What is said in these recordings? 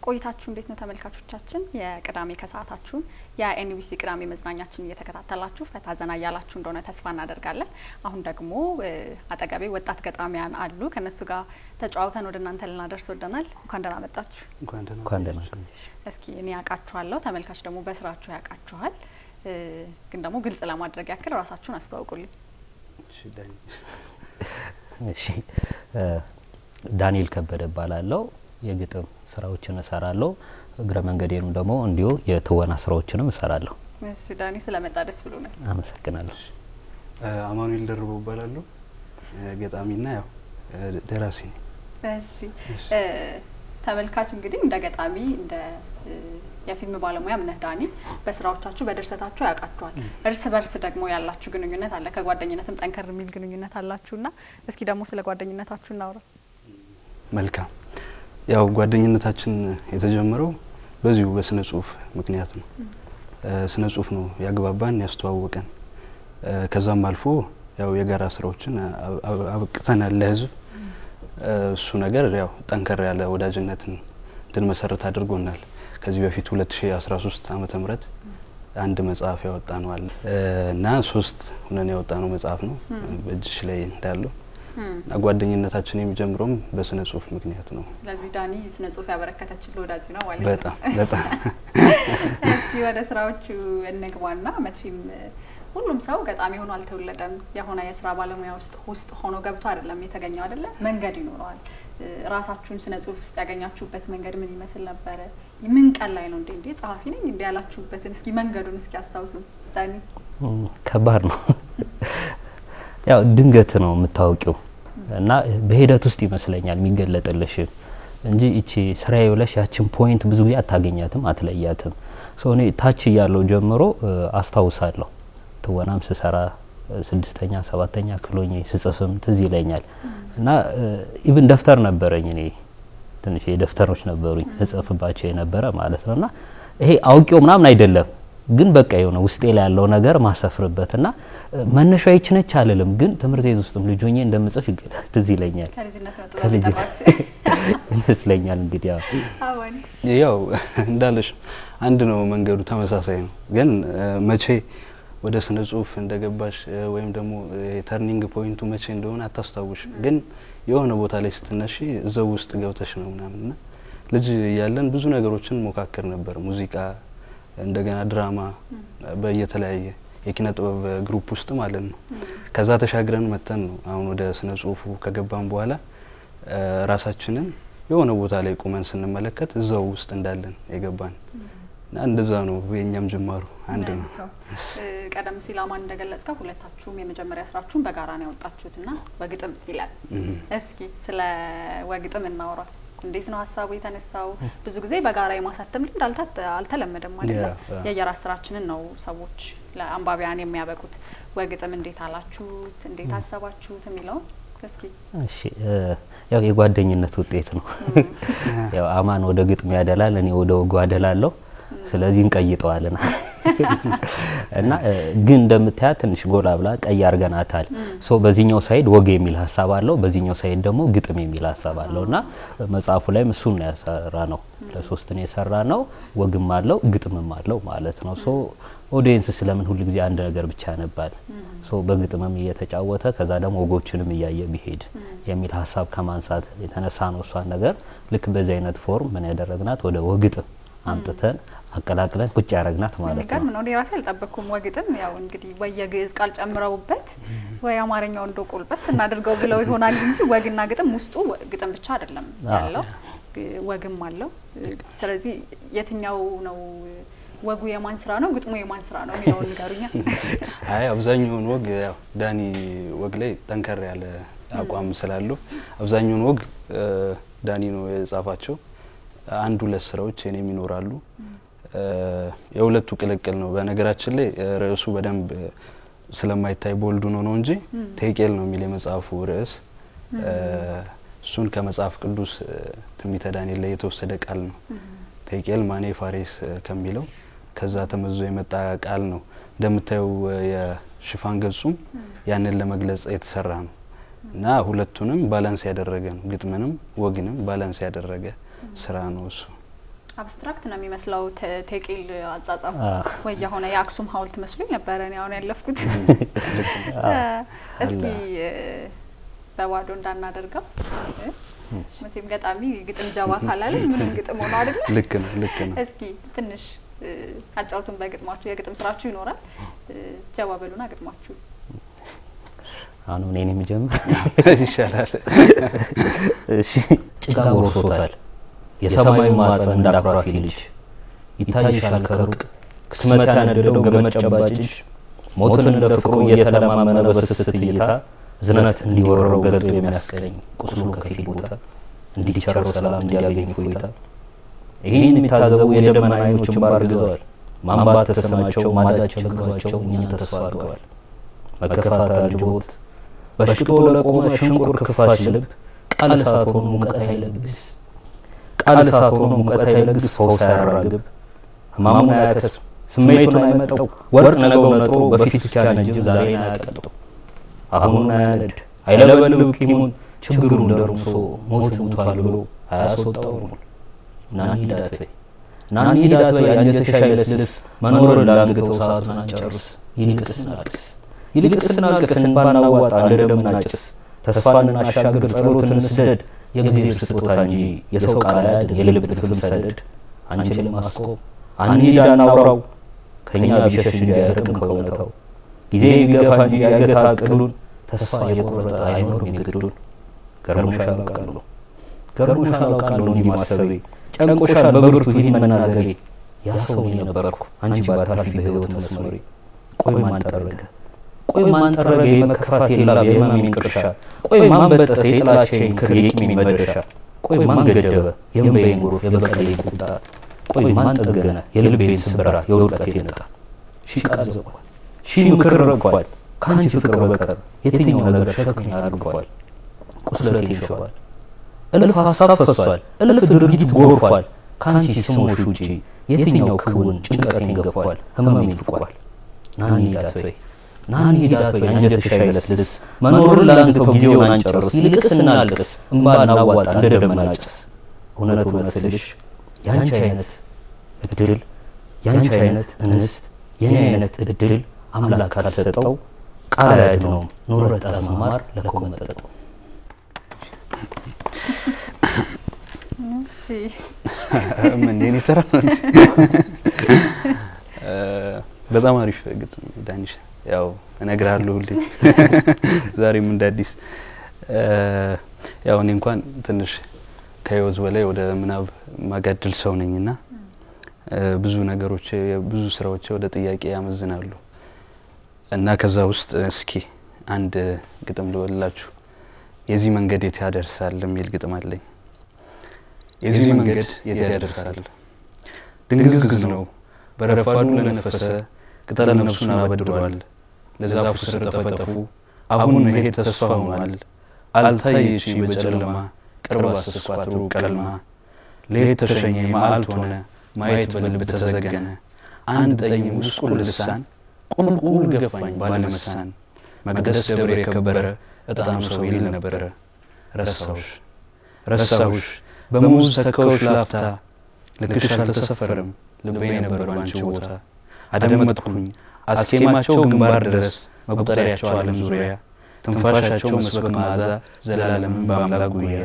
ቆይታችሁ እንዴት ነው ተመልካቾቻችን? የቅዳሜ ከሰዓታችሁን የኤንቢሲ ቅዳሜ መዝናኛችን እየተከታተላችሁ ፈታ ዘና ያላችሁ እንደሆነ ተስፋ እናደርጋለን። አሁን ደግሞ አጠገቤ ወጣት ገጣሚያን አሉ። ከነሱ ጋር ተጫውተን ወደ እናንተ ልናደርስ ወደናል። እንኳን ደህና መጣችሁ። እንኳን ደህና እስኪ እኔ ያቃችኋለሁ፣ ተመልካች ደግሞ በስራችሁ ያቃችኋል። ግን ደግሞ ግልጽ ለማድረግ ያክል ራሳችሁን አስተዋውቁልኝ። እሺ ዳንኤል ከበደ ባላለው የግጥም ስራዎችን እሰራለሁ። እግረ መንገዴንም ደግሞ እንዲሁ የትወና ስራዎችንም እሰራለሁ። እሺ ዳኒ ስለመጣ ደስ ብሎናል። አመሰግናለሁ። አማኑኤል ደርበው ባላለው ገጣሚና ያው ደራሲ ነኝ። እሺ ተመልካች እንግዲህ እንደ ገጣሚ እንደ የፊልም ባለሙያም ነህ ዳኒ። በስራዎቻችሁ በድርሰታችሁ ያቃችኋል። እርስ በርስ ደግሞ ያላችሁ ግንኙነት አለ። ከጓደኝነትም ጠንከር የሚል ግንኙነት አላችሁና እስኪ ደግሞ ስለ ጓደኝነታችሁ እናውራ። መልካም። ያው ጓደኝነታችን የተጀመረው በዚሁ በስነ ጽሁፍ ምክንያት ነው። ስነ ጽሁፍ ነው ያግባባን ያስተዋወቀን። ከዛም አልፎ ያው የጋራ ስራዎችን አብቅተናል ለህዝብ። እሱ ነገር ያው ጠንከር ያለ ወዳጅነትን እንድንመሰርት አድርጎናል። ከዚህ በፊት 2013 ዓመተ ምህረት አንድ መጽሐፍ ያወጣነው አለ እና 3 ሆነን ያወጣነው መጽሐፍ ነው በእጅሽ ላይ እንዳለው እና ጓደኝነታችን የሚጀምረው በስነ ጽሁፍ ምክንያት ነው። ስለዚህ ዳኒ ስነ ጽሁፍ ያበረከተችልህ ወዳጅ ነው ማለት ነው። በጣም እስኪ ወደ ስራዎቹ እንግባና መቼም ሁሉም ሰው ገጣሚ ሆኖ አልተወለደም። የሆነ የስራ ባለሙያ ውስጥ ሆኖ ገብቶ አይደለም የተገኘው አይደለ? መንገድ ይኖረዋል። ራሳችሁን ስነ ጽሁፍ ውስጥ ያገኛችሁበት መንገድ ምን ይመስል ነበር? ምን ቀን ላይ ነው እንዴ ጸሐፊ ነኝ እንዴ ያላችሁበትን እስኪ መንገዱን እስኪ አስታውሱ ዳኒ። ከባድ ነው። ያው ድንገት ነው የምታውቂው እና በሂደት ውስጥ ይመስለኛል የሚገለጥልሽ እንጂ እቺ ስራዬ ብለሽ ያችን ፖይንት ብዙ ጊዜ አታገኛትም አትለያትም። እኔ ታች ያለው ጀምሮ አስታውሳለሁ ትወናም ስሰራ 6ኛ 7ኛ ክፍሎኝ ስጽፍም ትዝ ይለኛል እና ኢቭን ደፍተር ነበረኝ እኔ ትንሽ የደፍተሮች ነበሩኝ እጽፍባቸው የነበረ ማለት ነውና ይሄ አውቂው ምናምን አይደለም ግን በቃ የሆነ ውስጤ ላይ ያለው ነገር ማሰፍርበትና መነሻው ይችነች አለለም ግን ትምርት ቤት ውስጥም ልጆኜ እንደምጽፍ ትዝ ይለኛል። ከልጅነት ይመስለኛል እንግዲህ ያው እንዳለሽ አንድ ነው መንገዱ ተመሳሳይ ነው። ግን መቼ ወደ ስነ ጽሁፍ እንደገባሽ ወይም ደግሞ ተርኒንግ ፖይንቱ መቼ እንደሆነ አታስታውሽ። ግን የሆነ ቦታ ላይ ስትነሺ እዛው ውስጥ ገብተሽ ነው ምናምንና ልጅ ያለን ብዙ ነገሮችን ሞካከር ነበር። ሙዚቃ እንደገና ድራማ በየተለያየ የኪነ ጥበብ ግሩፕ ውስጥ ማለት ነው። ከዛ ተሻግረን መተን ነው አሁን ወደ ስነ ጽሁፉ ከገባን በኋላ ራሳችንን የሆነ ቦታ ላይ ቆመን ስንመለከት እዛው ውስጥ እንዳለን የገባን እና እንደዛ ነው የኛም ጅማሩ አንድ ነው። ቀደም ሲል አማን እንደገለጽከው ሁለታችሁም የመጀመሪያ ስራችሁን በጋራ ነው ያወጣችሁትና ወግጥም ይላል። እስኪ ስለ ወግጥም እናውራ። እንዴት ነው ሀሳቡ የተነሳው? ብዙ ጊዜ በጋራ የማሳተም ልምድ አልተለመደም አይደል? የየራስ ስራችንን ነው ሰዎች ለአንባቢያን የሚያበቁት። ወግጥም እንዴት አላችሁት? እንዴት አሰባችሁት የሚለው እስኪ። እሺ ያው የጓደኝነት ውጤት ነው። ያው አማን ወደ ግጥም ያደላል፣ እኔ ወደ ወጉ አደላለሁ። ስለዚህ እንቀይጠዋልና እና ግን እንደምታያ ትንሽ ጎላ ብላ ቀይ አርገናታል። በዚህኛው ሳይድ ወግ የሚል ሀሳብ አለው፣ በዚህኛው ሳይድ ደግሞ ግጥም የሚል ሀሳብ አለውና መጽሐፉ ላይ እሱን ነው ያሰራነው። ለሶስት ነው የሰራነው፣ ወግም አለው ግጥምም አለው ማለት ነው። ኦዲየንስ ስለምን ሁሉ ጊዜ አንድ ነገር ብቻ ያነባል? በግጥምም እየተጫወተ ከዛ ደግሞ ወጎችንም እያየ ቢሄድ የሚል ሀሳብ ከማንሳት የተነሳ ነው እሷን ነገር ልክ በዚህ አይነት ፎርም ምን ያደረግናት ወደ ወግጥም አምጥተን አቀላቅለን ቁጭ ያረግናት ማለት ነው። ነው ራሴ አልጠበቅኩም። ወግጥም ያው እንግዲህ ወየግዕዝ ቃል ጨምረውበት ወይ አማርኛው እንደቆልበስ እናድርገው ብለው ይሆናል እንጂ ወግና ግጥም ውስጡ ግጥም ብቻ አይደለም ያለው ወግም አለው። ስለዚህ የትኛው ነው ወጉ የማን ስራ ነው ግጥሙ የማን ስራ ነው የሚለው ንገሩኛ። አይ አብዛኛውን ወግ ያው ዳኒ ወግ ላይ ጠንከር ያለ አቋም ስላለው አብዛኛውን ወግ ዳኒ ነው የጻፋቸው። አንድ ሁለት ስራዎች የኔም ይኖራሉ። የሁለቱ ቅልቅል ነው። በነገራችን ላይ ርዕሱ በደንብ ስለማይታይ ቦልዱ ነው እንጂ ቴቄል ነው የሚል የመጽሐፉ ርዕስ። እሱን ከመጽሐፍ ቅዱስ ትንቢተ ዳንኤል ላይ የተወሰደ ቃል ነው። ቴቄል ማኔ ፋሬስ ከሚለው ከዛ ተመዞ የመጣ ቃል ነው። እንደምታዩ የሽፋን ገጹም ያንን ለመግለጽ የተሰራ ነው እና ሁለቱንም ባላንስ ያደረገ ነው። ግጥምንም ወግንም ባላንስ ያደረገ ስራ ነው እሱ። አብስትራክት ነው የሚመስለው ቴቄል አጻጻፍ ወይ የሆነ የአክሱም ሐውልት መስሎኝ ነበር እኔ አሁን ያለፍኩት። እስኪ በባዶ እንዳናደርገው መቼም ገጣሚ ግጥም ጀባ ካላለ ምንም ግጥም ሆኖ አይደል? ልክ ነው። እስኪ ትንሽ አጫውቱን በግጥማችሁ የግጥም ስራችሁ ይኖራል። ጀባ በሉና ግጥማችሁ አሁን እኔ የምጀምር ይሻላል። እሺ ጭቃ ጎርሶታል የሰማይ ማዕፀን እንዳኩራፊ ልጅ ይታይሻል ከሩቅ ክስመት ያነደደው ገመድ ጨባጭ ሞትን እንደ ፍቅሩ እየተለማመነ በስስት እይታ ዝነት እንዲወረረው ገልጦ የሚያስቀኝ ቁስሉ ከፊል ቦታ እንዲቸረው ሰላም እንዲያገኝ ቆይታ ይህን የሚታዘቡ የደመና አይኖችን ባርግዘዋል ማንባት ተሰማቸው ማዳት ቸግሯቸው እኛን ተስፋ አድርገዋል መከፋት አጅቦት በሽቶ ለቆመ ሽንቁር ክፋሽ ልብ ቃል እሳት ሆኖ ሙቀት አይለግስ ቃል እሳት ሆኖ ሙቀት አይለግስ ፈውስ አያራግብ ህማሙን አያከስም ስሜቱን አይመጠው ወርቅ ነገው ነጥሮ በፊቱ ሲያነጅብ ዛሬን አያቀጠው አሁን አያነድ አይለበልብ ቂሙን ችግሩን ደርሶ ሞት ሙቷል ብሎ አያስወጣው ናኒ ዳት ወይ አንጀትሽ አይለስልስ መኖርን ላንግተው ሰዓቱን አንጨርስ ይልቅስ ናልቅስ እንባን አዋጣ እንደደምናጭስ ተስፋን አሻግር ጸሎትን እንስደድ የእግዚአብሔር ስጦታ እንጂ የሰው ቃል አይደል የልብ ድፍም ሰደድ አንችልም ማስቆም አንሂዳ እናውራው ከኛ ቢሸሽ እንጂ አይርቅም ከእውነታው ጊዜ ይገፋ እንጂ ያገታ ቅሉን ተስፋ የቆረጠ አይኖርም ይግዱን ገርሞሻል አውቃለሁ እንዲህ ማሰቤ ጨንቆሻል በብርቱ ይህን መናገሬ ያሰው እኔ ነበርኩ አንቺ ባታልፊ በህይወት መስመሬ ቆይ ማን ጠረገ የመከፋት የላብ የማሚን ቅርሻ ቆይ ማን በጠሰ የጥላቻዬን ክር የቂሜን መድረሻ ቆይ ማን ገደበ የእምባዬን ጎርፍ የበቀሌን ቁጣ ቆይ ማን ጠገነ የልቤን ስብራት የውድቀቴን ዕጣ ሺህ ቃል ዘቧል ሺህ ምክር ረግፏል ከአንቺ ፍቅር በቀር የትኛው ነገር ሸክሜን አድርጓል ቁስለቴን ሸዋል እልፍ ሀሳብ ፈሷል እልፍ ድርጊት ጎርፏል ከአንቺ ስሞሽ ውጪ የትኛው ክውን ጭንቀቴን ገፏል ህመሜን ፍቋል ናኒ ዳት ወይ አንጀትሽ አይለስልስ መኖርን ላንግተው ጊዜውን አንጨርስ ይልቅስ እናልቅስ እንባን አዋጣ እንደ ደመናጭስ እውነት ስልሽ ያንቺ አይነት እድል ያንቺ አይነት እንስት የኔ አይነት እድል አምላክ ካልሰጠው ቃል አይደለም ኖረጣ ማማር ለኮመጠጠው እሺ ምን የኔ ተራ ነው። በጣም አሪፍ ግጥም ዳንሽ ያው እነግራለሁ ሁሌ ዛሬም እንዳዲስ ያው እኔ እንኳን ትንሽ ከህይወት በላይ ወደ ምናብ ማጋደል ሰው ነኝና ብዙ ነገሮች ብዙ ስራዎች ወደ ጥያቄ ያመዝናሉ እና ከዛ ውስጥ እስኪ አንድ ግጥም ልወላችሁ የዚህ መንገድ የት ያደርሳል የሚል ግጥም አለኝ። የዚህ መንገድ የት ያደርሳል ድንግዝግዝ ነው በረፋዱ ለነፈሰ ቅጠል ነፍሱን አበድሯል ለዛፉ ስር ተፈጠፉ አሁን መሄድ ተስፋ ሆኗል አልታየች በጨለማ ቅርብ አስስኳት ሩቅ ቀልማ ሌት ተሸኘ መዓልት ሆነ ማየት በልብ ተዘገነ አንድ ጠይም ውስቁል ልሳን ቁልቁል ገፋኝ ባለመሳን መቅደስ ደብር የከበረ እጣም ሰው ይል ነበረ ረሳውሽ በሙዝ ተከውሽ ላፍታ ልክሽ አልተሰፈረም ልቤ ነበር ባንቺ ቦታ አደመጥኩኝ አስኬማቸው ግንባር ድረስ መቁጠሪያቸው ዓለም ዙሪያ ትንፋሻቸው መስበክ መዓዛ ዘላለም በአምላክ ጉያ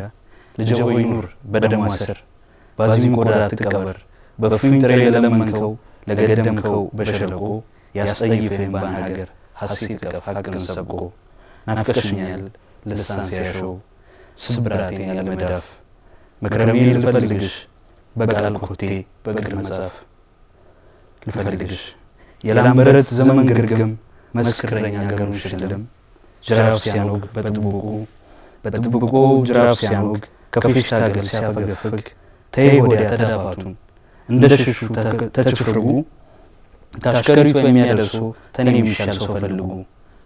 ልጄ ሆይ ኑር በደም ስር ባዚም ቆዳ ትቀበር በፍኝ ጥሬ ለለመንከው ለገደምከው በሸለቆ ያስጠይፈኝ ባናገር ሐሴት ቀፍ ሐቅን ሰብቆ ናፍቀሽኛል ልሳን ሲያሸው ስብራቴን ያለ መዳፍ መክረሜ ልፈልግሽ በቃል ኮቴ በቅል መጽሐፍ ልፈልግሽ የላምበረት ዘመን ግርግም መስክረኛ አገሩን ሽልም ጅራፍ ሲያኖግ በጥብቆ ጅራፍ ሲያኖግ ከፌሽታ ገል ሲያፈገፍግ ተይ ወዲያ ተዳፋቱን እንደሽሹ ተችፍርጉ ታሽከሪቱ የሚያደርሱ ተኔ የሚሻል ሰው ፈልጉ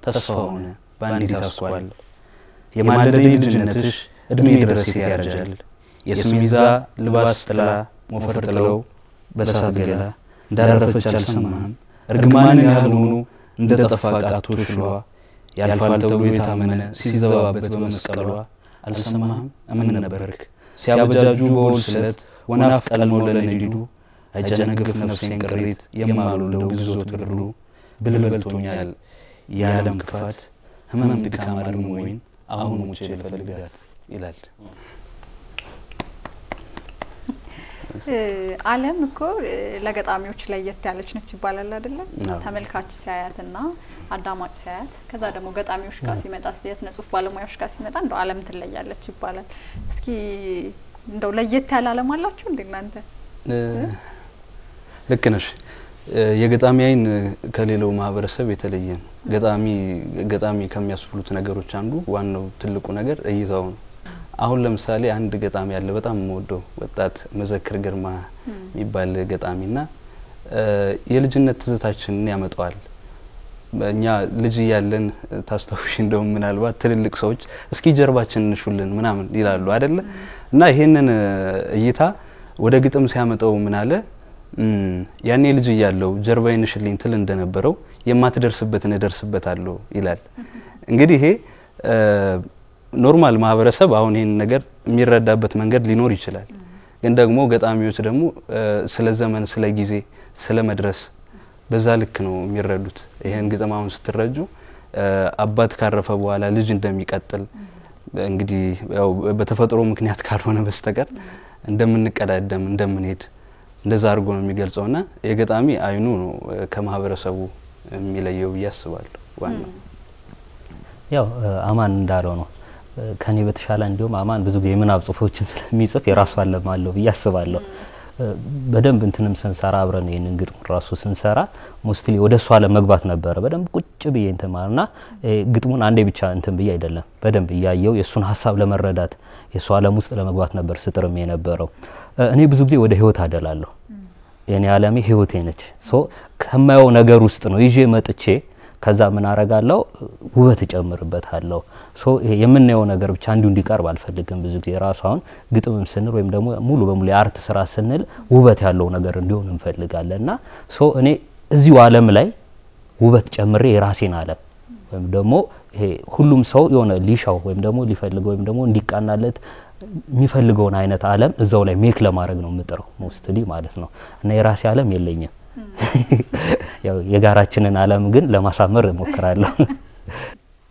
ተስፋ ሆነ ባንዲት አስኳል የማለደኝ ልጅነትሽ እድሜ ድረስ ያረጃል የስሚዛ ልባስ ጥላ ሞፈር ጥለው በሳት ገላ እንዳረፈች አልሰማህም እርግማንን ያህል ሆኖ እንደተጠፋ ቃቶሽ ሏ ያልፋል ተብሎ የታመነ ሲዘባበት በመስቀሏ አልሰማህም እምን ነበርክ ሲያበጃጁ በወል ስለት ወናፍ ቀልሞ ለነዲዱ አጀነግፍ ነፍሴን ቅሪት የማሉለው ግዞት ብሉ ብልበልቶኛል የዓለም ክፋት ህመም ድካም አልሞኝ አሁን ሙቼ ልፈልጋት ይላል። ዓለም እኮ ለገጣሚዎች ለየት ያለች ነች ይባላል አይደለ? ተመልካች ሲያያትና አዳማጭ ሲያያት ከዛ ደግሞ ገጣሚዎች ጋር ሲመጣ የስነ ጽሁፍ ባለሙያዎች ጋር ሲመጣ እንደው ዓለም ትለያለች ይባላል። እስኪ እንደው ለየት ያለ ዓለም አላችሁ እንዴ እናንተ? ልክ ነሽ። የገጣሚ አይን ከሌላው ማህበረሰብ የተለየ ነው። ገጣሚ ከሚያስብሉት ነገሮች አንዱ ዋናው ትልቁ ነገር እይታው ነው። አሁን ለምሳሌ አንድ ገጣሚ ያለ በጣም የምወደው ወጣት መዘክር ግርማ የሚባል ገጣሚና የልጅነት ትዝታችንን ያመጣዋል። እኛ ልጅ ያለን ታስታውሽ እንደው ምናልባት ትልልቅ ሰዎች እስኪ ጀርባችንን እንሹልን ምናምን ይላሉ አይደለ? እና ይሄንን እይታ ወደ ግጥም ሲያመጣው ምን አለ ያኔ ልጅ ያለው ጀርባዬን እንሽልኝ ትል እንደነበረው የማትደርስበትን እደርስበታለሁ ይላል። እንግዲህ ይሄ ኖርማል ማህበረሰብ አሁን ይሄን ነገር የሚረዳበት መንገድ ሊኖር ይችላል። ግን ደግሞ ገጣሚዎች ደግሞ ስለ ዘመን ስለ ጊዜ ስለ መድረስ በዛ ልክ ነው የሚረዱት። ይሄን ግጥም አሁን ስትረጁ አባት ካረፈ በኋላ ልጅ እንደሚቀጥል እንግዲህ ያው በተፈጥሮ ምክንያት ካልሆነ በስተቀር እንደምንቀዳደም እንደምንሄድ እንደዛ አድርጎ ነው የሚገልጸውና የገጣሚ አይኑ ነው ከማህበረሰቡ የሚለየው ያስባለሁ። ዋናው ያው አማን እንዳለው ነው። ከኔ በተሻለ እንዲሁም አማን ብዙ ጊዜ የምናብ ጽሁፎችን ስለሚጽፍ የራሱ ዓለም አለው ብዬ አስባለሁ። በደንብ እንትንም ስንሰራ አብረን ይሄንን ግጥም ራሱ ስንሰራ ሞስትሊ ወደሱ ዓለም መግባት ነበር። በደንብ ቁጭ ብዬ እንትን ማለትና ግጥሙን አንዴ ብቻ እንትን ብዬ አይደለም በደንብ እያየው የሱን ሐሳብ ለመረዳት የሱ ዓለም ውስጥ ለመግባት ነበር ስጥርም የነበረው። እኔ ብዙ ጊዜ ወደ ህይወት አደላለሁ። የኔ ዓለሜ ህይወቴ ነች። ከማየው ነገር ውስጥ ነው ይዤ መጥቼ ከዛ ምን አረጋለሁ ውበት እጨምርበታለሁ። የምናየው ነገር ብቻ እንዲቀርብ አልፈልግም። ብዙ ጊዜ ራሱ አሁን ግጥምም ስንል ወይም ደግሞ ሙሉ በሙሉ የአርት ስራ ስንል ውበት ያለው ነገር እንዲሆን እንፈልጋለንና እኔ እዚሁ ዓለም ላይ ውበት ጨምሬ የራሴን ዓለም ወይም ደግሞ ይሄ ሁሉም ሰው የሆነ ሊሻው ወይም ደግሞ ሊፈልገው ወይም ደግሞ እንዲቃናለት የሚፈልገውን አይነት ዓለም እዛው ላይ ሜክ ለማድረግ ነው የምጥረው ሞስትሊ ማለት ነው። እና የራሴ ዓለም የለኝም። ያው የጋራችንን ዓለም ግን ለማሳመር እሞክራለሁ።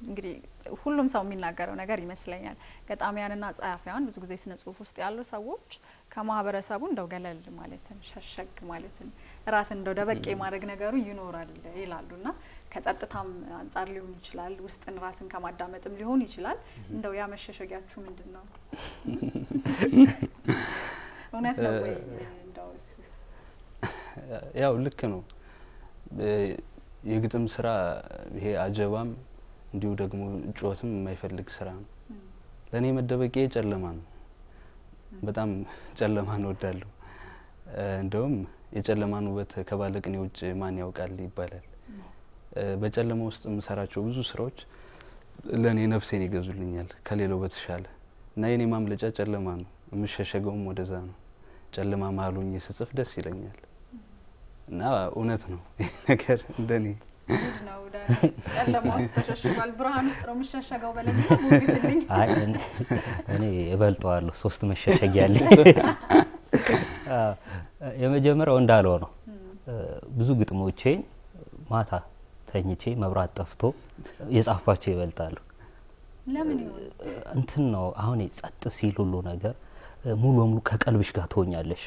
እንግዲህ ሁሉም ሰው የሚናገረው ነገር ይመስለኛል ገጣሚያንና ጸሐፊያን ብዙ ጊዜ ስነ ጽሁፍ ውስጥ ያሉ ሰዎች ከማህበረሰቡ እንደው ገለል ማለትን ሸሸግ ማለትን ራስን እንደው ደበቄ ማድረግ ነገሩ ይኖራል ይላሉና ከጸጥታም አንፃር ሊሆን ይችላል ውስጥን ራስን ከማዳመጥም ሊሆን ይችላል። እንደው ያ መሸሸጊያችሁ ምንድነው? እውነት ነው ወይ? እንደው ያው ልክ ነው። የግጥም ስራ ይሄ አጀባም እንዲሁ ደግሞ ጩኸትም የማይፈልግ ስራ ነው። ለኔ መደበቂያ ጨለማ ነው። በጣም ጨለማን እወዳለሁ። እንደውም የጨለማን ውበት ከባለቅኔ ውጭ ማን ያውቃል ይባላል። በጨለማ ውስጥ የምሰራቸው ብዙ ስራዎች ለኔ ነፍሴን ይገዙልኛል ከሌላው በተሻለ እና የኔ ማምለጫ ጨለማ ነው። የምሸሸገውም ወደዛ ነው። ጨለማ ማሉኝ ስጽፍ ደስ ይለኛል እና እውነት ነው ይሄ ነገር እንደኔ ነው። ጨለማ ውስጥ ተሸሽጓል ብርሃን ውስጥ ነው የምሸሸገው በለኝ ሙግትልኝ። አይ እኔ እበልጠዋለሁ 3 መሸሸጊያ አለ። የመጀመሪያው እንዳለው ነው። ብዙ ግጥሞቼን ማታ ተኝቼ መብራት ጠፍቶ የጻፍኳቸው ይበልጣሉ። ለምን ይሆን እንትን ነው አሁን ጸጥ ሲል ሁሉ ነገር ሙሉ በሙሉ ከቀልብሽ ጋር ትሆኛለሽ።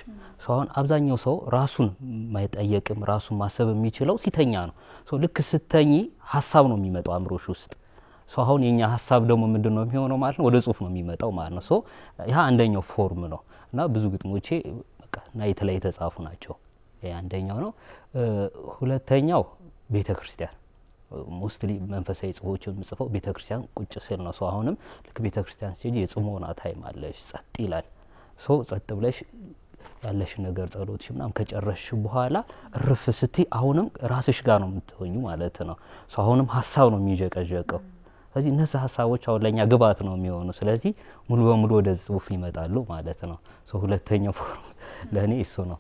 አሁን አብዛኛው ሰው ራሱን ማይጠየቅም ራሱን ማሰብ የሚችለው ሲተኛ ነው። ልክ ስተኝ ሐሳብ ነው የሚመጣው አምሮሽ ውስጥ። አሁን የኛ ሐሳብ ደግሞ ምንድነው የሚሆነው ማለት ነው ወደ ጽሁፍ ነው የሚመጣው ማለት ነው። ያ አንደኛው ፎርም ነው እና ብዙ ግጥሞቼ በቃ ናይት ላይ የተጻፉ ናቸው። ያ አንደኛው ነው። ሁለተኛው ቤተክርስቲያን ሞስትሊ መንፈሳዊ ጽሁፎችን ምጽፈው ቤተክርስቲያን ቁጭ ስል ነው። አሁንም ልክ ቤተክርስቲያን ሲጂ የጽሞና ታይም አለሽ ጸጥ ይላል። ጸጥ ብለሽ ያለሽ ነገር ጸሎትሽ ምናም ከጨረሽ በኋላ እርፍ ስትይ አሁንም ራስሽ ጋር ነው የምትሆኙ ማለት ነው። አሁንም ሐሳብ ነው የሚጀቀጀቀው። ስለዚህ እነዛ ሐሳቦች አሁን ለኛ ግባት ነው የሚሆኑ። ስለዚህ ሙሉ በሙሉ ወደ ጽሁፍ ይመጣሉ ማለት ነው። ሁለተኛው ፎርም ለኔ እሱ ነው።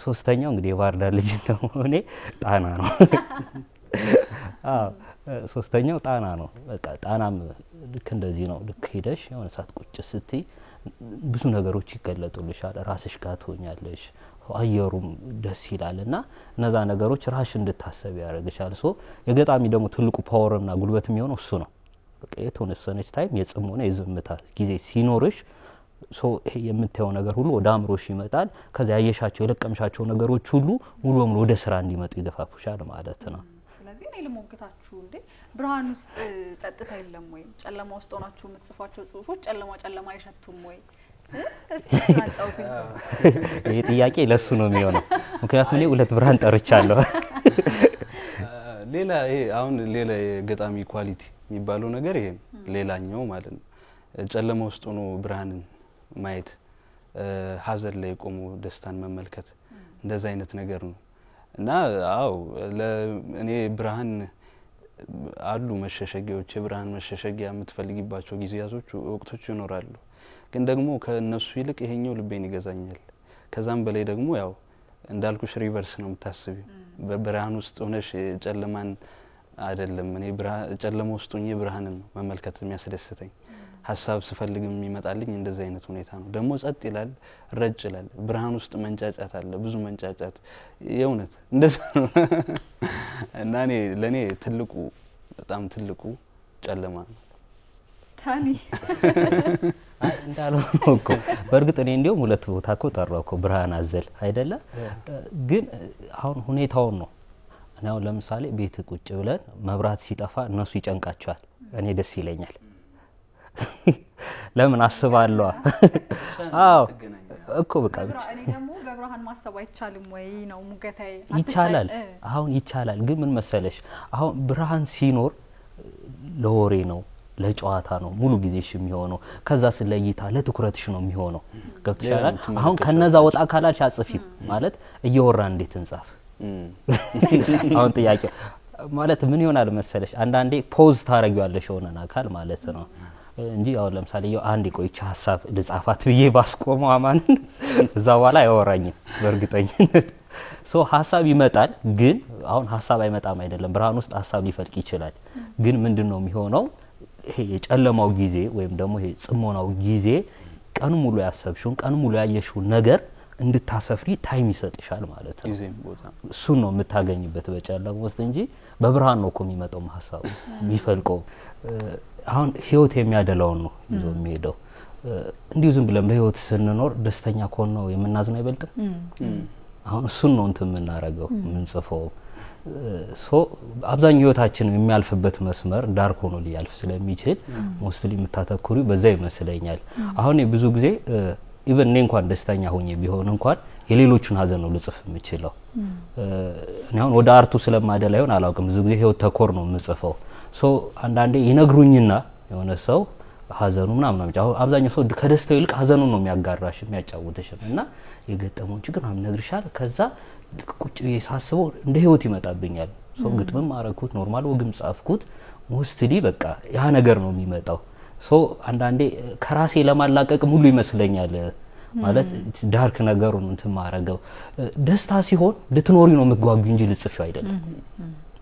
ሶስተኛው እንግዲህ የባህር ዳር ልጅ ነው እኔ ጣና ነው። ሶስተኛው ጣና ነው። በቃ ጣናም ልክ እንደዚህ ነው። ልክ ሄደሽ የሆነ ሰዓት ቁጭ ስትይ ብዙ ነገሮች ይገለጡልሻል ራስሽ ጋር ትሆኛለሽ አየሩም ደስ ይላልና እነዛ ነገሮች ራስሽ እንድታሰብ ያደርግሻል ሶ የገጣሚ ደግሞ ትልቁ ፓወርና ጉልበት የሚሆነው እሱ ነው በቃ የተወሰነች ታይም የጽሞና የዝምታ ጊዜ ሲኖርሽ ሶ የምታየው ነገር ሁሉ ወደ አእምሮሽ ይመጣል ከዛ ያየሻቸው የለቀምሻቸው ነገሮች ሁሉ ሙሉ በሙሉ ወደ ስራ እንዲመጡ ይገፋፉሻል ማለት ነው ስለዚህ ነው ለሞግታችሁ እንዴ ብርሃን ውስጥ ጸጥታ የለም ወይ ጨለማ ውስጥ ሆናችሁ የምትጽፏቸው ጽሁፎች ጨለማ አይሸቱም ወይ እስኪ አንጻውት ይሄ ጥያቄ ለሱ ነው የሚሆነው ምክንያቱም እኔ ሁለት ብርሃን ጠርቻለሁ ሌላ ይሄ አሁን ሌላ የገጣሚ ኳሊቲ የሚባለው ነገር ይሄ ሌላኛው ማለት ነው ጨለማ ውስጥ ሆኖ ብርሃንን ማየት ሀዘን ላይ ቆሞ ደስታን መመልከት እንደዛ አይነት ነገር ነው እና አው ለእኔ ብርሃን አሉ መሸሸጊያዎች የብርሃን መሸሸጊያ የምትፈልጊባቸው ጊዜያቶች ወቅቶች ይኖራሉ ግን ደግሞ ከነሱ ይልቅ ይሄኛው ልቤን ይገዛኛል ከዛም በላይ ደግሞ ያው እንዳልኩሽ ሪቨርስ ነው የምታስቢው በብርሃን ውስጥ ሆነሽ ጨለማን አይደለም እኔ ጨለማ ውስጥ ሆኜ ብርሃንን መመልከት የሚያስደስተኝ ሐሳብ ስፈልግም የሚመጣልኝ እንደዛ አይነት ሁኔታ ነው ደግሞ ጸጥ ይላል ረጭ ይላል ብርሃን ውስጥ መንጫጫት አለ ብዙ መንጫጫት የእውነት እንደዛ ነው እና እኔ ለኔ ትልቁ በጣም ትልቁ ጨለማ ነው ታኒ እንዳለው እኮ በእርግጥ እኔ እንደውም ሁለት ቦታ እኮ ጠራው እኮ ብርሃን አዘል አይደለ ግን አሁን ሁኔታው ነው እና ለምሳሌ ቤት ቁጭ ብለን መብራት ሲጠፋ እነሱ ይጨንቃቸዋል እኔ ደስ ይለኛል ለምን አስባለሁ አዎ እኮ በቃ ብቻ እኔ ደግሞ በብርሃን ማሰብ አይቻልም ወይ ነው ሙገታዬ ይቻላል አሁን ይቻላል ግን ምን መሰለሽ አሁን ብርሃን ሲኖር ለወሬ ነው ለጨዋታ ነው ሙሉ ጊዜሽ የሚሆነው ከዛ ስለይታ ለትኩረትሽ ነው የሚሆነው ገብተሻል አሁን ከነዛ ወጣ ካላልሽ አጽፊም ማለት እየወራ እንዴት እንጻፍ አሁን ጥያቄ ማለት ምን ይሆናል መሰለሽ አንዳንዴ ፖዝ ታረጊዋለሽ ሆነና አካል ማለት ነው እንጂ አሁን ለምሳሌ አንዴ ቆይቻ ሐሳብ ልጻፋት ብዬ ባስቆመው አማን እዛ በኋላ ያወራኝ በእርግጠኝነት ሶ ሐሳብ ይመጣል ግን አሁን ሐሳብ አይመጣም አይደለም ብርሃን ውስጥ ሐሳብ ሊፈልቅ ይችላል ግን ምንድነው የሚሆነው ይሄ የጨለማው ጊዜ ወይም ደግሞ ይሄ ጽሞናው ጊዜ ቀን ሙሉ ያሰብሽውን ቀን ሙሉ ያየሽውን ነገር እንድታሰፍሪ ታይም ይሰጥሻል ማለት ነው እሱ ነው የምታገኝበት በጨለማው ውስጥ እንጂ በብርሃን ነው እኮ የሚመጣው ሐሳቡ የሚፈልቀው አሁን ህይወት የሚያደላው ነው ይዞ የሚሄደው እንዲሁ ዝም ብለን በህይወት ስንኖር ደስተኛ ኮን ነው የምናዝነው አይበልጥም አሁን እሱን ነው እንትን የምናረጋው ምንጽፈው ሶ አብዛኛው ህይወታችን የሚያልፍበት መስመር ዳርክ ሆኖ ሊያልፍ ስለሚችል ሞስትሊ የምታተኩሪ በዛ ይመስለኛል አሁን ብዙ ጊዜ ኢቭን እኔ እንኳን ደስተኛ ሆኜ ቢሆን እንኳን የሌሎቹን ሀዘን ነው ልጽፍ የምችለው እኔ አሁን ወደ አርቱ ስለማደላ ይሆን አላውቅም ብዙ ጊዜ ህይወት ተኮር ነው የምጽፈው ሶ አንዳንዴ ይነግሩኝና የሆነ ሰው ሀዘኑ ምናምን ነው አብዛኛው ሰው ከደስታው ይልቅ ሀዘኑን ነው የሚያጋራሽ የሚያጫውትሽ እና የገጠመው ችግር ምናምን ነግርሻል ከዛ ቁጭ የሳስበው እንደ ህይወት ይመጣብኛል ሶ ግጥምም አረኩት ኖርማል ወግም ጻፍኩት ሞስትሊ በቃ ያ ነገር ነው የሚመጣው ሶ አንዳንዴ ከራሴ ለማላቀቅ ሙሉ ይመስለኛል ማለት ዳርክ ነገሩን እንትን ማረገው ደስታ ሲሆን ልትኖሪ ነው መጓጉ እንጂ ልጽፊው አይደለም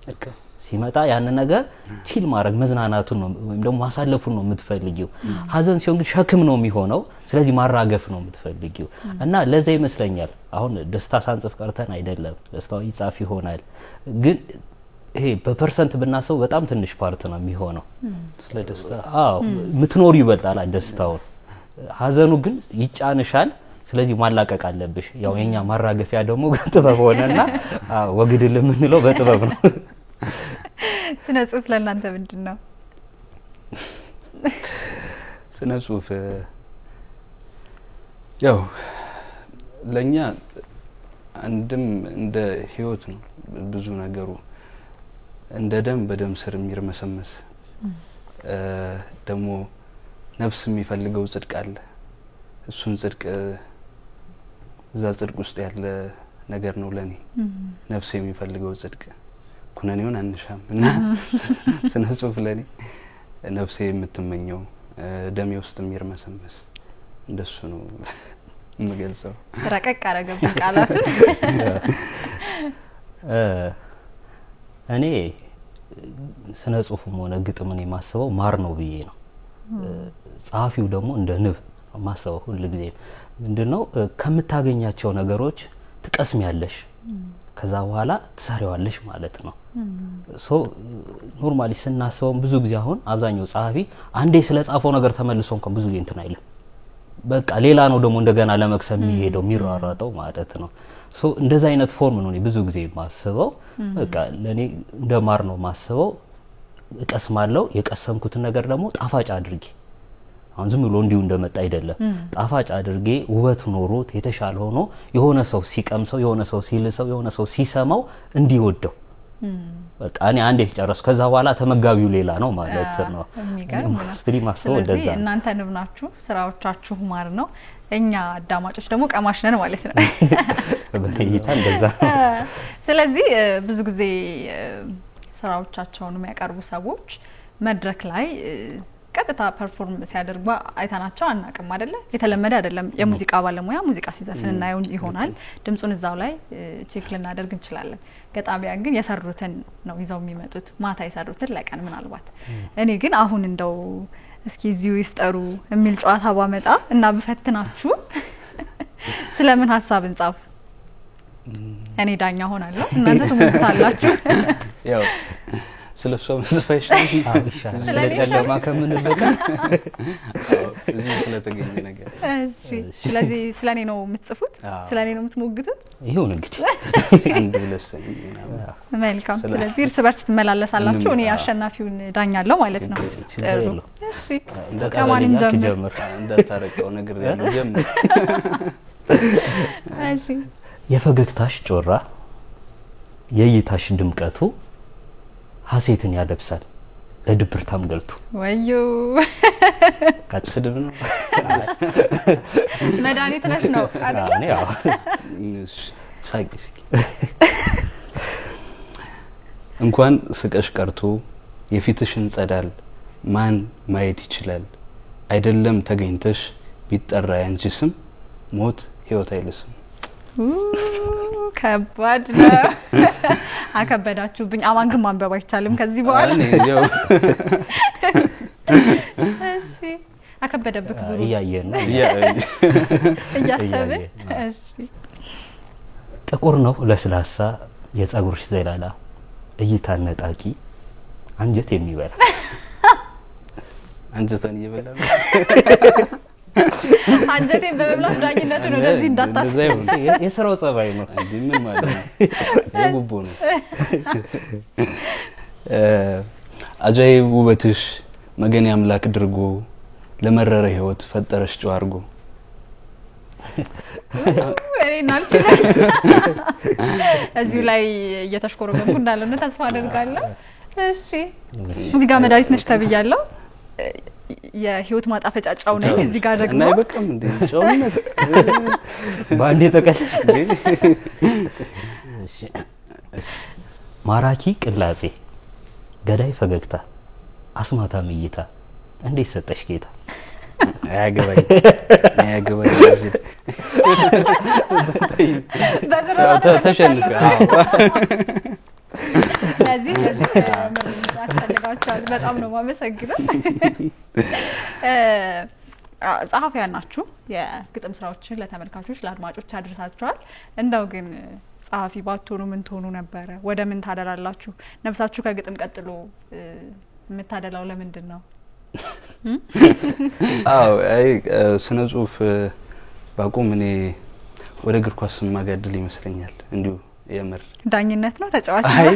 በቃ ሲመጣ ያን ነገር ቺል ማረግ መዝናናቱን ነው ወይም ደግሞ ማሳለፉን ነው የምትፈልጊው ሀዘን ሲሆን ግን ሸክም ነው የሚሆነው ስለዚህ ማራገፍ ነው የምትፈልጊው እና ለዛ ይመስለኛል አሁን ደስታ ሳንጽፍ ቀርተን አይደለም ደስታው ይጻፍ ይሆናል ግን ይሄ በፐርሰንት ብናሰው በጣም ትንሽ ፓርት ነው የሚሆነው ስለ ደስታ አዎ ምትኖር ይበልጣል ደስታው ሀዘኑ ግን ይጫንሻል ስለዚህ ማላቀቅ አለብሽ ያው የኛ ማራገፊያ ደግሞ ጥበብ ሆነና ወግድል ምንለው በጥበብ ነው ስነ ጽሁፍ ለእናንተ ምንድነው ስነ ጽሁፍ ያው ለኛ አንድም እንደ ህይወት ነው ብዙ ነገሩ እንደ ደም በደም ስር የሚርመሰመስ ደግሞ ነፍስ የሚፈልገው ጽድቅ አለ እሱን ጽድቅ እዛ ጽድቅ ውስጥ ያለ ነገር ነው ለኔ ነፍስ የሚፈልገው ጽድቅ ኩነኔውን አንሻም እና ስነ ጽሁፍ ለኔ ነፍሴ የምትመኘው ደሜ ውስጥ የሚርመሰመስ እንደሱ ነው የምገልጸው ረቀቅ አረገብኝ ቃላቱን እኔ ስነ ጽሁፍም ሆነ ግጥምን የማስበው ማር ነው ብዬ ነው ጻፊው ደግሞ እንደ ንብ ማሰብ ሁሉ ጊዜ ምንድነው ከምታገኛቸው ነገሮች ትቀስሚያለሽ ከዛ በኋላ ትሰሪዋለሽ ማለት ነው ሶ ኖርማሊ ስናስበው ብዙ ጊዜ አሁን አብዛኛው ጻፊ አንዴ ስለጻፈው ነገር ተመልሶ እንኳን ብዙ ጊዜ እንትን አይልም በቃ ሌላ ነው ደግሞ እንደገና ለመክሰም የሚሄደው የሚራራጠው ማለት ነው ሶ እንደዛ አይነት ፎርም ነው ብዙ ጊዜ ማስበው በቃ ለኔ እንደማር ነው ማስበው እቀስማለሁ የቀሰምኩት ነገር ደግሞ ጣፋጭ አድርጌ አሁን ዝም ብሎ እንዲው እንደመጣ አይደለም ጣፋጭ አድርጌ ውበት ኖሮት የተሻለ ሆኖ የሆነ ሰው ሲቀምሰው የሆነ ሰው ሲልሰው የሆነ ሰው ሲሰማው እንዲወደው በቃ እኔ አንዴ ጨረስኩ ከዛ በኋላ ተመጋቢው ሌላ ነው ማለት ነው የሚገርም ነው ስትሪም አስበው እንደዛ ስለዚህ እናንተ ንብናችሁ ስራዎቻችሁ ማር ነው እኛ አዳማጮች ደግሞ ቀማሽ ነን ማለት ነው በእይታ እንደዛ ስለዚህ ብዙ ጊዜ ስራዎቻቸውን የሚያቀርቡ ሰዎች መድረክ ላይ ቀጥታ ፐርፎርም ሲያደርጉ አይታናቸው አናቀም አይደለ የተለመደ አይደለም የሙዚቃ ባለሙያ ሙዚቃ ሲዘፍንና ይሆናል ድምጹን እዛው ላይ ቼክ ልናደርግ እንችላለን ገጣሚያን ግን የሰሩትን ነው ይዘው የሚመጡት ማታ የሰሩትን ለቀን ምናልባት እኔ ግን አሁን እንደው እስኪ ዚዩ ይፍጠሩ የሚል ጨዋታ ባመጣ እና በፈትናችሁ ስለምን ሐሳብ እንጻፍ እኔ ዳኛ ሆናለሁ እናንተ ትሞታላችሁ ያው ስለሷ መስፋይሽ ስለጨለማ ከምንበቃ እዚህ ስለተገኘ ነገር እሺ ስለዚህ ስለኔ ነው የምትጽፉት ስለኔ ነው የምትሞግቱት ይሁን እንግዲህ አንድ ብለሰኝ መልካም ስለዚህ እርስ በርስ ትመላለሳላችሁ እኔ አሸናፊውን ዳኛለሁ ማለት ነው ጥሩ እሺ ከማን እንጀምር እንዳታረቀው ነገር ያለው ጀምር እሺ የፈገግታሽ ጮራ የእይታሽ ድምቀቱ ሐሴትን ያለብሳል ለድብርታም ገልቱ ወዩ ስድብ ነው መድኃኒት ነሽ ነው አይደል እኔ ያው ሳቂስ እንኳን ስቀሽ ቀርቶ የፊትሽን ጸዳል ማን ማየት ይችላል አይደለም ተገኝተሽ ቢጠራ ያንቺ ስም ሞት ህይወት አይልስም ከባድ ነው አከበዳችሁብኝ አማን ግን ማንበብ አይቻልም ከዚህ በኋላ እሺ አከበደብክ ዙሩ እያየና እያሰብን እሺ ጥቁር ነው ለስላሳ የጸጉርሽ ዘላላ እይታ ነጣቂ አንጀት የሚበላ አንጀቷን እየበላ አንጀቴን በመብላት ዳኝነቱ ነው ለዚህ እንዳታስብ የስራው ጸባይ ነው እንዴ ምን ማለት ነው የጉቦ ነው አጃይብ ውበትሽ መገን ያምላክ ድርጎ ለመረረ ህይወት ፈጠረሽ ጨው አርጎ እኔና አልችልም እዚሁ ላይ እየተሽኮረመምኩ እንዳለነ ተስፋ አደርጋለሁ እሺ ሙዚቃ መድኃኒት ነሽ ተብያለሁ የህይወት ማጣፈጫ ጫው ነኝ እዚህ ጋር ደግሞ እና ይበቃም እንዴ ጫውነት ባንዴ ተቀል እሺ ማራኪ ቅላጼ ገዳይ ፈገግታ አስማታም እይታ እንዴት ሰጠሽ ጌታ አያገባኝ በዘራታ ተሸንፈ ለዚህ አስፈልጋችኋል በጣም ነው ማመሰግነው ጻፋፊያን ናችሁ የግጥም ስራዎችን ለተመልካቾች ለአድማጮች አድርሳችኋል እንደው ግን ጻፋፊ ባትሆኑ ምን ትሆኑ ነበር ወደ ምን ታደላላችሁ ነፍሳችሁ ከግጥም ቀጥሎ የምታደላው ለምንድን ነው አው አይ ስነ ጽሁፍ ባቆም እኔ ወደ እግር ኳስ ማጋደል ይመስለኛል እንዲሁ የምር ዳኝነት ነው ተጫዋች አይ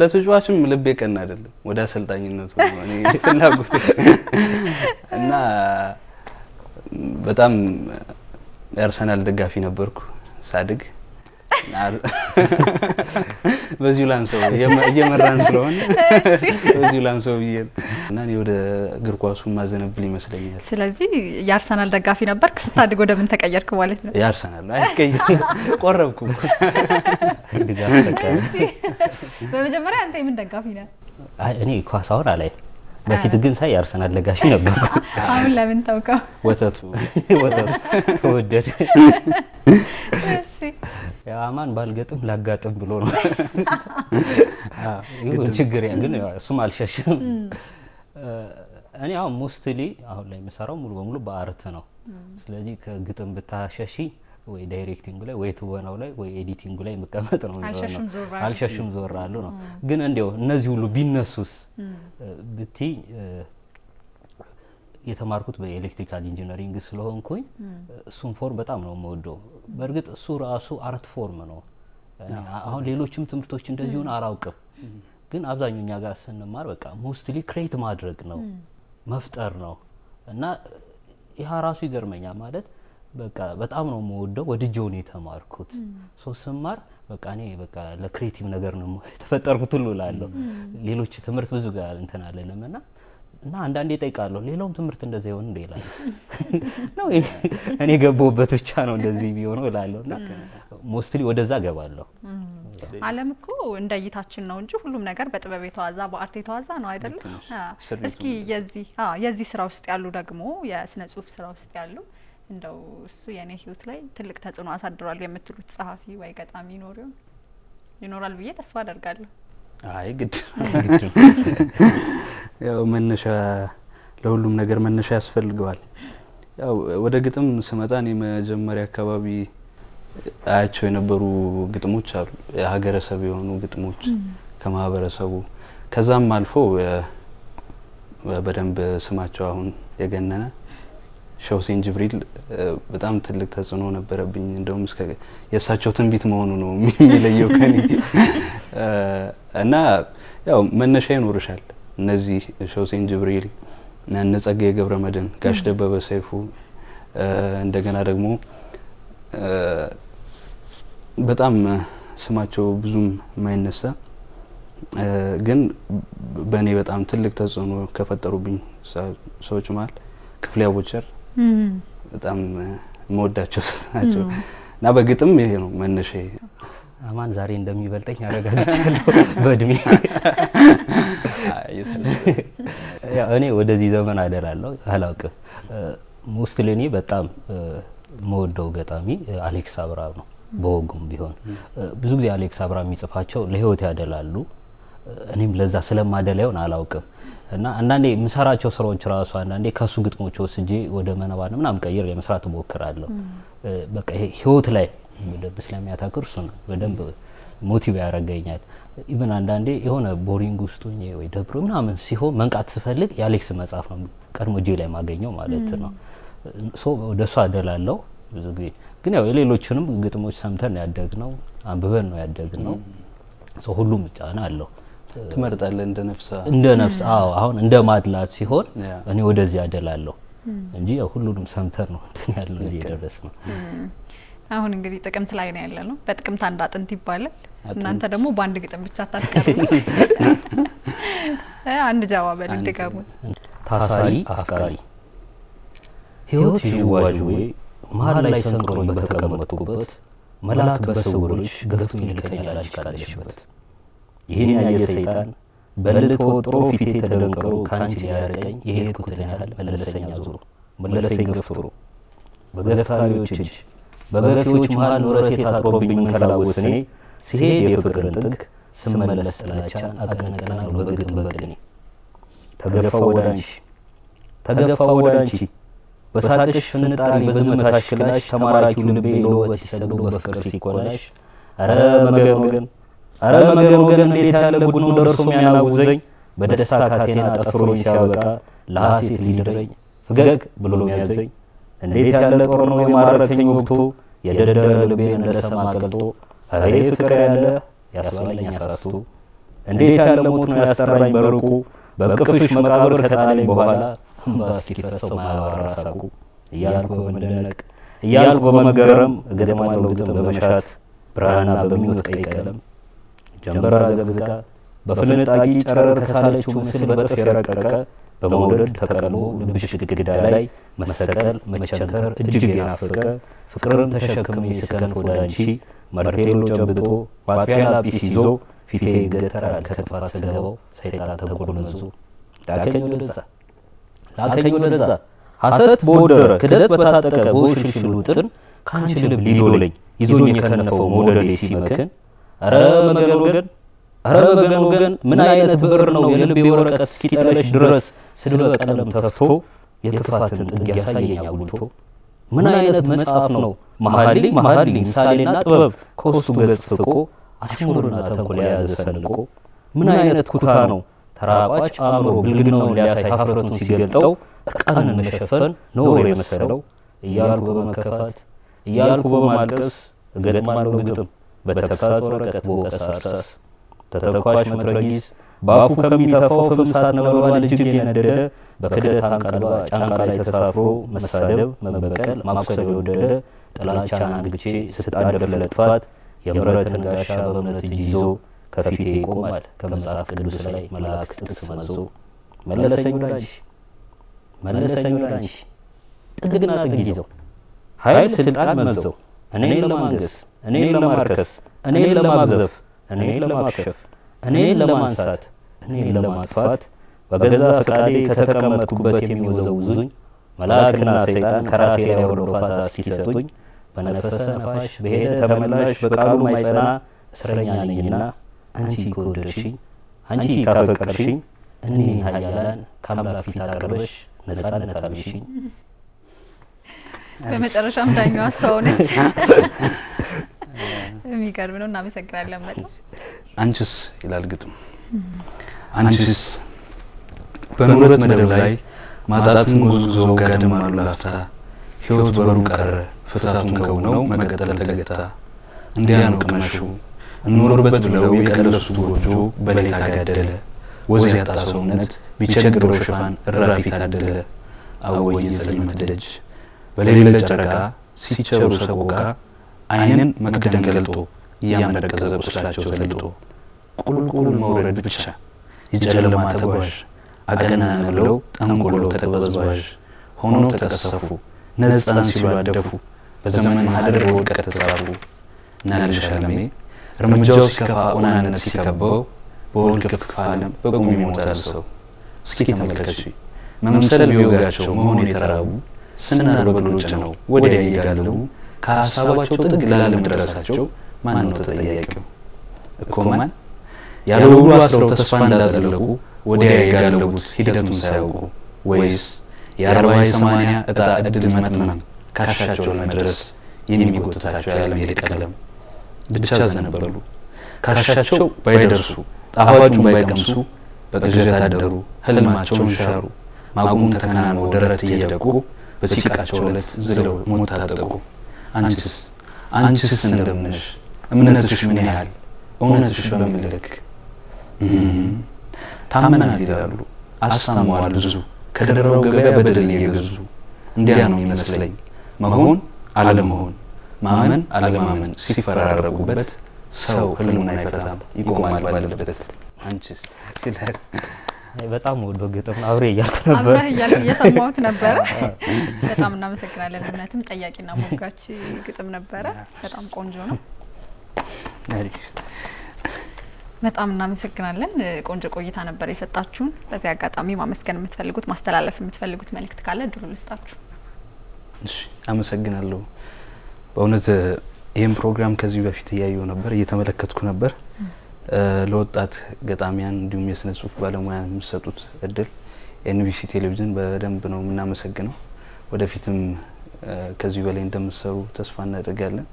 ለተጫዋችም ልብ የቀና አይደለም ወደ አሰልጣኝነቱ ነው እኔ ፍላጎት እና በጣም የአርሰናል ደጋፊ ነበርኩ ሳድግ በዚሁ ላንሰው እየመራን ስለሆነ በዚሁ ላንሰው ይል እና እኔ ወደ እግር ኳሱ ማዘነብል ይመስለኛል ስለዚህ የአርሰናል ደጋፊ ነበርክ ስታድግ ወደ ምን ተቀየርክ ማለት ነው የአርሰናል አይቀየር ቆረብኩ ድጋፍ ተቀበል በመጀመሪያ አንተ ምን ደጋፊ ነህ እኔ ኳስ አወራ ላይ በፊት ግን ሳይ የአርሰናል ደጋፊ ነበርኩ አሁን ለምን ተውከው ወተቱ ተወደደ እሺ ያማን ባልገጥም ላጋጥም ብሎ ነው ይሁን ችግር ያ ግን እሱም አልሸሽም እኔ አሁን ሞስትሊ አሁን ላይ መሰራው ሙሉ በሙሉ በአርት ነው። ስለዚህ ከግጥም ብታሸሺ ወይ ዳይሬክቲንግ ላይ ወይ ትወናው ላይ ወይ ኤዲቲንግ ላይ መቀመጥ ነው አልሸሽም ዞር አሉ ነው። ግን እንደው እነዚህ ሁሉ ቢነሱስ ብቲ የተማርኩት በኤሌክትሪካል ኢንጂነሪንግ ስለሆንኩኝ እሱን ፎርም በጣም ነው የምወደው። በእርግጥ እሱ ራሱ አርት ፎርም ነው። አሁን ሌሎችም ትምህርቶች እንደዚህ ሆነ አላውቅም። ግን አብዛኛው እኛ ጋር ስንማር በቃ ሞስትሊ ክሬት ማድረግ ነው መፍጠር ነው እና ይሄ ራሱ ይገርመኛል ማለት በቃ በጣም ነው የምወደው ወድጄው ነው የተማርኩት። ስማር በቃ እኔ በቃ ለክሬቲቭ ነገር ነው የተፈጠርኩት ሁሉ እላለሁ። ሌሎች ትምህርት ብዙ ጋር እንትን አለንምና እና አንዳንዴ ጠይቃለሁ ሌላውም ትምህርት እንደዚህ ይሆን እንዴ ይላል ነው እኔ ገባሁበት ብቻ ነው እንደዚህ ቢሆነው እላለሁና ሞስትሊ ወደዛ ገባለሁ። ዓለም እኮ እንደይታችን ነው እንጂ ሁሉም ነገር በጥበብ የተዋዛ በአርት የተዋዛ ነው አይደል? እስኪ የዚህ ስራ ውስጥ ያሉ ደግሞ የስነ ጽሁፍ ስራ ውስጥ ያሉ እንደው እሱ የኔ ህይወት ላይ ትልቅ ተጽዕኖ አሳድሯል የምትሉት ጸሐፊ ወይ ገጣሚ ይኖራል ብዬ ተስፋ አደርጋለሁ። አይ ግድ ያው መነሻ ለሁሉም ነገር መነሻ ያስፈልገዋል። ያው ወደ ግጥም ስመጣ እኔ መጀመሪያ አካባቢ አያቸው የነበሩ ግጥሞች አሉ የሀገረሰብ የሆኑ ግጥሞች ከማህበረሰቡ ከዛም አልፎ በደንብ ስማቸው አሁን የገነነ ሸውሴን ጅብሪል በጣም ትልቅ ተጽዕኖ ነበረብኝ። እንደውም እስከ የሳቸው ትንቢት መሆኑ ነው የሚለየው ከኔ እና ያው መነሻ ይኖርሻል። እነዚህ ሸውሴን ጅብሪል ነጸጋዬ ገብረመድህን ጋሽ ደበበ ሰይፉ እንደገና ደግሞ በጣም ስማቸው ብዙም የማይነሳ ግን በእኔ በጣም ትልቅ ተጽዕኖ ከፈጠሩብኝ ሰዎች ማለት ክፍሌ አቦቸር በጣም መወዳቸው ናቸው እና በግጥም ይሄ ነው መነሻዬ። አማን ዛሬ እንደሚበልጠኝ አረጋግጫለሁ በእድሜ እኔ ወደዚህ ዘመን አደላለሁ አላውቅም። ሞስትሊ እኔ በጣም መወደው ገጣሚ አሌክስ አብርሃም ነው። በወጉም ቢሆን ብዙ ጊዜ አሌክስ አብርሃም የሚጽፋቸው ለህይወት ያደላሉ። እኔም ለዛ ስለማደላየውን አላውቅም እና አንዳንዴ ምሰራቸው ስራዎች ራሱ አንዳንዴ ከሱ ግጥሞች ወስጄ ወደ መነባን ምናምን ቀይር ለመስራት ሞክራለሁ። በቃ ይሄ ህይወት ላይ በደንብ ስለሚያታክር እሱ ነው በደንብ ሞቲቭ ያረጋኛል። ኢቭን አንዳንዴ የሆነ ቦሪንግ ውስጥ ሆኜ ወይ ደብሮ ምናምን ሲሆን መንቃት ስፈልግ የአሌክስ መጽሐፍ ነው ቀድሞ እጄ ላይ ማገኘው ማለት ነው። ወደሱ አደላለሁ ብዙ ጊዜ። ግን ያው የሌሎችንም ግጥሞች ሰምተን ያደግነው አንብበን ነው ያደግነው። ሁሉም ጫና አለው። ትመርጣለህ እንደ ነፍስ አሁን እንደ ማድላት ሲሆን እኔ ወደዚህ አደላለሁ እንጂ ሁሉንም ሰምተን ነው እንትን ያለው እዚህ የደረስነው። አሁን እንግዲህ ጥቅምት ላይ ነው ያለነው። በጥቅምት አንድ አጥንት ይባላል። እናንተ ደግሞ በአንድ ግጥም ብቻ ታስቀሩ። አንድ ጀዋብ ልትገቡ ታሳሪ አፍቃሪ ህይወት ይዋጅዌ መሀል ላይ ሰንቆኝ በተቀመጥኩበት መላክ በሰውሮች ገፍቶኝ ይልከኛል አልችካለሽበት ይሄን ያየ ሰይጣን በልቶ ወጥሮ ፊቴ ተደንቀሮ ካንቺ ሊያርቀኝ የሄድኩትን ያህል መለሰኛ ዞሮ መለሰኝ ገፍትሮ በገፍታሪዎች እጅ በገፊዎች መሀል ኖረቴ ታጥሮብኝ መንከላወስኔ ሲሄድ የፍቅርን ጥግ ስመለስ ጥላቻን አቀነቀናለሁ በግጥም በቅኔ ተገፋ ወዳንቺ በሳቅሽ ፍንጣሪ በዝምታሽ ክላሽ ተማራኪው ልቤ ለውበት ሲሰግዱ በፍቅር ሲቆላሽ አረ መገን እንዴት ያለ ጉድ ነው ደርሶ የሚያናውዘኝ በደስታ ካቴና ጠፍሮኝ ሲያበቃ ለሐሴት ሊድረኝ ፈገግ ብሎ የሚያዘኝ እንዴት ያለ ጦር ነው የማረከኝ ወቅቱ የደደረ ልቤን እንደሰማ ቀልጦ አይ ፍቅር ያለ ያስባለኝ አሳስቶ እንዴት ያለ ሞት ነው ያስጠራኝ በርቁ በቅፍሽ መቃብር ከጣለኝ በኋላ ባስኪፈሰው ማያወራ ሳቁ እያልኩ በመደነቅ እያልኩ በመገረም ገደማለው ግጥም በመሻት ብርሃና በሚወት ቀይ ቀለም ጀንበራ ዘግዝጋ በፍንጣቂ ጨረር ከሳለችው ምስል በጥፍ የረቀቀ በመውደድ ተቀልሞ ልብሽ ግድግዳ ላይ መሰቀል መቸንከር እጅግ የናፈቀ ፍቅርን ተሸክሜ ስከንፍ ወዳንቺ መርቴሎ ጨብጦ ባጥሪያ ላጲስ ይዞ ፊቴ ገተራ ከጥፋት ስገባው ሰይጣን ተንኮል መዞ ላከኝ ወደዛ ሐሰት በወደረ ክደት በታጠቀ በውሽልሽል ውጥን ካንቺ ልብ ሊዶለኝ ይዞኝ የከነፈው መውደዴ ሲመክን አረ አረ ወገን ምን አይነት ብዕር ነው የልቤ ወረቀት እስኪጠለሽ ድረስ ስለ ቀለም ተፍቶ የክፋትን ጥግ ያሳየኝ አጉልቶ ምን አይነት መጽሐፍ ነው መሐሊ ምሳሌና ጥበብ ከውስጡ ገጽ ፍቆ አሽሙርና ተንኮል የያዘ ሰንቆ ምን አይነት ኩታ ነው ተራቋጭ አእምሮ ብልግናውን ሊያሳይ ሀፍረቱን ሲገልጠው እርቃንን መሸፈን ነውር የመሰለው እያልኩ በመከፋት እያልኩ በማልቀስ እገጥማለሁ ግጥም በተግሳጽ ወረቀት በወቀሳ እርሳስ ተተኳሽ መትረጊስ በአፉ ከሚተፋው ፍም እሳት ነበልባል እጅግ የነደደ በክደት አንቀልባ ጫንቃ ላይ ተሳፍሮ መሳደብ መበቀል ማቁሰል የወደደ ጥላቻን አንግቼ ስጣደፍ ለጥፋት የምሕረትን ጋሻ በእምነት እጅ ይዞ ከፊቴ ይቆማል ከመጽሐፍ ቅዱስ ላይ መልአክ ጥቅስ መዞ መለሰኝ ወዳንቺ ጥግና ጥግ ይዘው ኃይል ስልጣን መዘው እኔን ለማንገስ እኔን ለማርከስ እኔን ለማግዘፍ እኔን ለማክሸፍ እኔን ለማንሳት እኔን ለማጥፋት በገዛ ፈቃዴ ከተቀመጥኩበት የሚወዘውዙኝ መልአክና ሰይጣን ከራሴ ላይ ወርፋታ ሲሰጡኝ በነፈሰ ነፋሽ በሄደ ተመላሽ በቃሉ ማይጸና እስረኛ ነኝና አንቺ ከወደድሽኝ አንቺ ካፈቀርሽኝ እኔን ኃያላን ከአምላክ ፊት አቅርበሽ ነጻነት አልብሽኝ። በመጨረሻም ዳኛዋ ሰው ነች። የሚገርም ነው። እናመሰግናለን በጣም። አንቺስ ይላል ግጥም አንቺስ በኑረት መደብ ላይ ማጣትን ጎዝጉዞ ጋድም አሉ ላፍታ ሕይወት በሩ ቀረ ፍታቱን ከውነው መቀጠል ተገታ እንዲያ ነው ቅመሹ እንኖርበት ብለው የቀለሱት ጎጆ በሌላ ጋደለ ወዝ ያጣ ሰውነት ቢቸግረው ሽፋን እራፊ ታደለ አወይ የጽልመት ደጅ በሌለ ጨረቃ ሲቸሩ ሰቆቃ አይንን መክደን ገልጦ ያመረቀዘ ቁስላቸው ተልጦ ቁልቁል መውረድ ብቻ የጨለማ ተጓዥ አቀናን ብለው ጠንቆሎ ተጠበዝባዥ ሆኖ ተቀሰፉ ነጻን ሲሉ አደፉ በዘመን ማህደር በወድቀት ተጻፉ ናልሻለሜ እርምጃው ሲከፋ ኦናነት ሲከበው በወልከፍ ዓለም በቁም ይሞታል ሰው እስኪ ተመልከቺ መምሰል ቢወጋቸው መሆን የተራቡ ስናር በግሎጭ ነው ወዲያ ይጋለሉ ከሐሳባቸው ጥግ ላለመድረሳቸው ማን ነው ተጠያቂው እኮ ማን ያለው ሁሉ አስረው ተስፋ እንዳጠለቁ ወዲያ ይጋለሉት ሂደቱን ሳያውቁ ወይስ የ40/80 እጣ እድል መጥመም ካሻቸው ለመድረስ የሚጎትታቸው ያለ መሄድ ቀለም ብቻ ዘነበሉ ካሻቸው ባይደርሱ ጣፋጩን ባይቀምሱ በቅዠት አደሩ ህልማቸውን ሻሩ ማጉም ተከናንበው ደረት እየደቁ በሲቃቸው ዕለት ዝለው ሞት ታጠቁ አንቺስ እንደምነሽ እምነትሽ ምን ያህል እውነትሽ በምን ልክ ታመናል ይላሉ አስታመዋል ብዙ ከደረው ገበያ በደል እየገዙ እንዲያ ነው የሚመስለኝ መሆን አለመሆን ማመን አለማመን ሲፈራረቁበት ሰው ህልሙን አይፈታም ይቆማል ባለበት አንቺስ ይላል። በጣም ወዶ ግጥም አብሬ እያልኩ ነበር እየሰማሁት ነበር። በጣም እናመሰግናለን። እውነትም ጠያቂና ሞጋች ግጥም ነበር። በጣም ቆንጆ ነው። በጣም እናመሰግናለን። ቆንጆ ቆይታ ነበር የሰጣችሁን። በዚህ አጋጣሚ ማመስገን የምትፈልጉት ማስተላለፍ የምትፈልጉት መልእክት ካለ ድሩ ልስጣችሁ። እሺ አመሰግናለሁ። በእውነት ይሄን ፕሮግራም ከዚህ በፊት ያየው ነበር እየተመለከትኩ ነበር። ለወጣት ገጣሚያን እንዲሁም የስነ ጽሁፍ ባለሙያን የሚሰጡት እድል ኤንቢሲ ቴሌቪዥን በደንብ ነው የምናመሰግነው። ወደፊትም ከዚህ በላይ እንደምትሰሩ ተስፋ እናደርጋለን።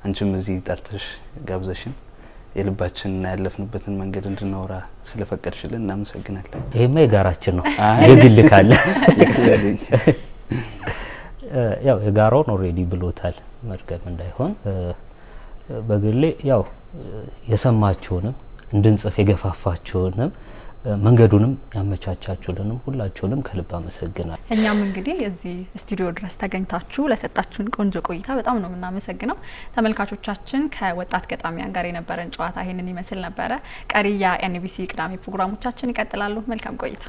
አንቺም እዚህ ጠርተሽ ጋብዘሽን የልባችንና ያለፍንበትን መንገድ እንድናወራ ስለፈቀድሽልን እናመሰግናለን። ይሄማ የጋራችን ነው። የግል ካለ ያው የጋራውን ኦሬዲ ብሎታል መርገም እንዳይሆን በግሌ ያው የሰማችሁንም እንድንጽፍ የገፋፋችሁንም መንገዱንም ያመቻቻችሁልንም ሁላችሁንም ከልብ አመሰግናለሁ። እኛም እንግዲህ እዚህ ስቱዲዮ ድረስ ተገኝታችሁ ለሰጣችሁን ቆንጆ ቆይታ በጣም ነው የምናመሰግነው። ተመልካቾቻችን ከወጣት ገጣሚያን ጋር የነበረን ጨዋታ ይሄንን ይመስል ነበር። ቀሪ የኤንቢሲ ቅዳሜ ፕሮግራሞቻችን ይቀጥላሉ። መልካም ቆይታ።